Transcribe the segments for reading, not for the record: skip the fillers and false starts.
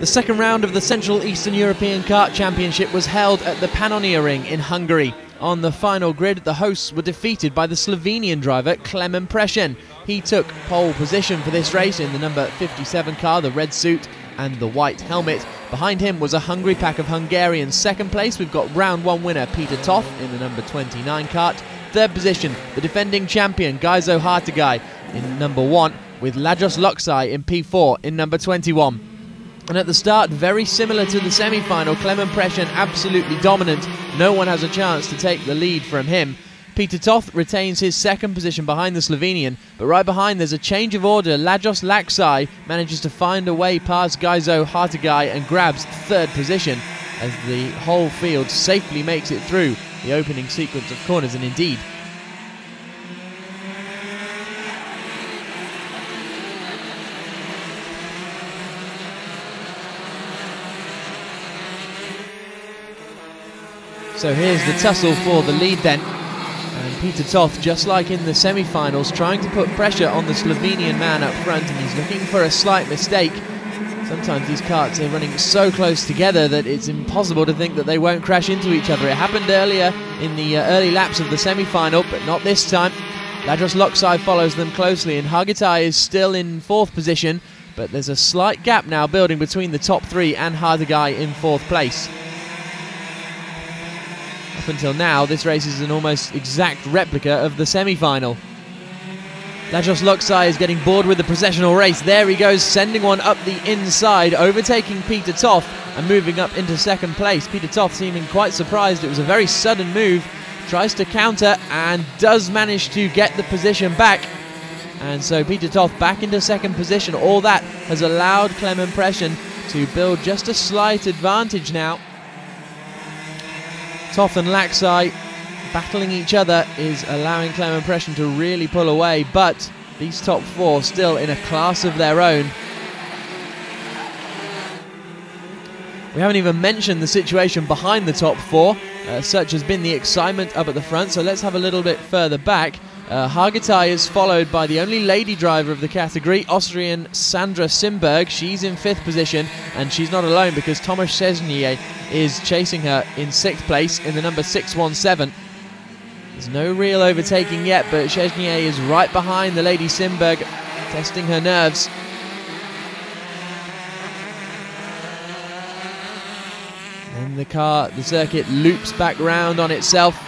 The second round of the Central Eastern European Kart Championship was held at the Pannoniaring in Hungary. On the final grid, the hosts were defeated by the Slovenian driver Klemen Prešen. He took pole position for this race in the number 57 car, the red suit and the white helmet. Behind him was a Hungary pack of Hungarians. Second place, we've got round one winner Peter Toth in the number 29 kart. Third position, the defending champion Gaizo Hartagai in number 1, with Lajos Loksai in P4 in number 21. And at the start, very similar to the semi-final, Klemen Prešen absolutely dominant. No one has a chance to take the lead from him. Peter Toth retains his second position behind the Slovenian, but right behind there's a change of order. Lajos Loksai manages to find a way past Gaizo Hartagai and grabs third position as the whole field safely makes it through the opening sequence of corners, and indeed so here's the tussle for the lead then, and Peter Toth, just like in the semi-finals, trying to put pressure on the Slovenian man up front, and he's looking for a slight mistake. Sometimes these karts are running so close together that it's impossible to think that they won't crash into each other. It happened earlier in the early laps of the semi-final, but not this time. Lajos Loksai follows them closely, and Hartagai is still in fourth position, but there's a slight gap now building between the top three and Hartagai in fourth place. Up until now, this race is an almost exact replica of the semi-final. Lajos Loksai is getting bored with the processional race. There he goes, sending one up the inside, overtaking Peter Toth and moving up into second place. Peter Toth seeming quite surprised. It was a very sudden move. Tries to counter and does manage to get the position back. And so Peter Toth back into second position. All that has allowed Klemen Prešen to build just a slight advantage now. Toth and Loksai battling each other is allowing Klemen Prešen to really pull away, but these top four still in a class of their own. We haven't even mentioned the situation behind the top four. Such has been the excitement up at the front, so let's have a little bit further back. Hartagai is followed by the only lady driver of the category, Austrian Sandra Simberg. She's in fifth position, and she's not alone because Tomasz Szczesny is chasing her in sixth place in the number 617. There's no real overtaking yet, but Szczesny is right behind the lady Simberg, testing her nerves. And the circuit loops back round on itself.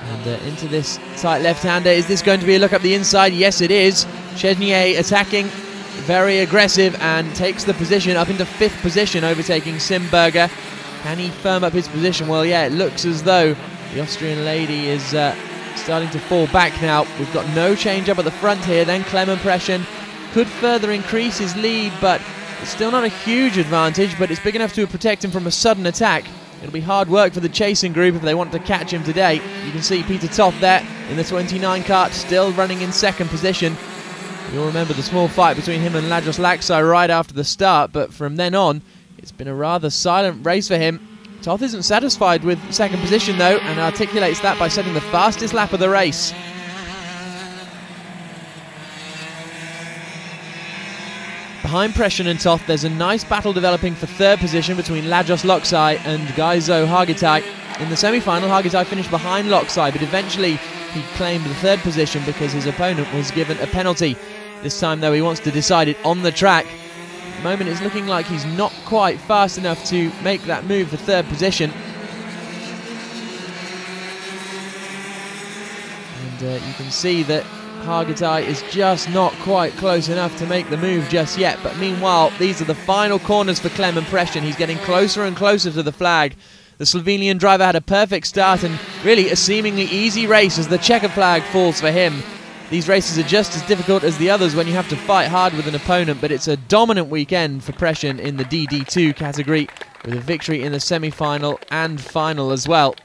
And into this tight left-hander. Is this going to be a look up the inside? Yes, it is. Szczesny attacking, very aggressive, and takes the position up into fifth position, overtaking Simberger. Can he firm up his position? Well, yeah, it looks as though the Austrian lady is starting to fall back now. We've got no change up at the front here. Then Klemen Prešen could further increase his lead, but it's still not a huge advantage, but it's big enough to protect him from a sudden attack. It'll be hard work for the chasing group if they want to catch him today. You can see Peter Toth there in the 29 kart, still running in second position. You'll remember the small fight between him and Lajos Loksai right after the start, but from then on, it's been a rather silent race for him. Toth isn't satisfied with second position though, and articulates that by setting the fastest lap of the race. Behind Prešen and Toth, there's a nice battle developing for third position between Lajos Loksai and Gaizo Hartagai. In the semi-final, Hartagai finished behind Loksai, but eventually he claimed the third position because his opponent was given a penalty. This time, though, he wants to decide it on the track. At the moment, it's looking like he's not quite fast enough to make that move for third position. And you can see that Hartagai is just not quite close enough to make the move just yet. But meanwhile, these are the final corners for Klemen Prešen. He's getting closer and closer to the flag. The Slovenian driver had a perfect start and really a seemingly easy race as the checker flag falls for him. These races are just as difficult as the others when you have to fight hard with an opponent, but it's a dominant weekend for Prešen in the DD2 category, with a victory in the semi-final and final as well.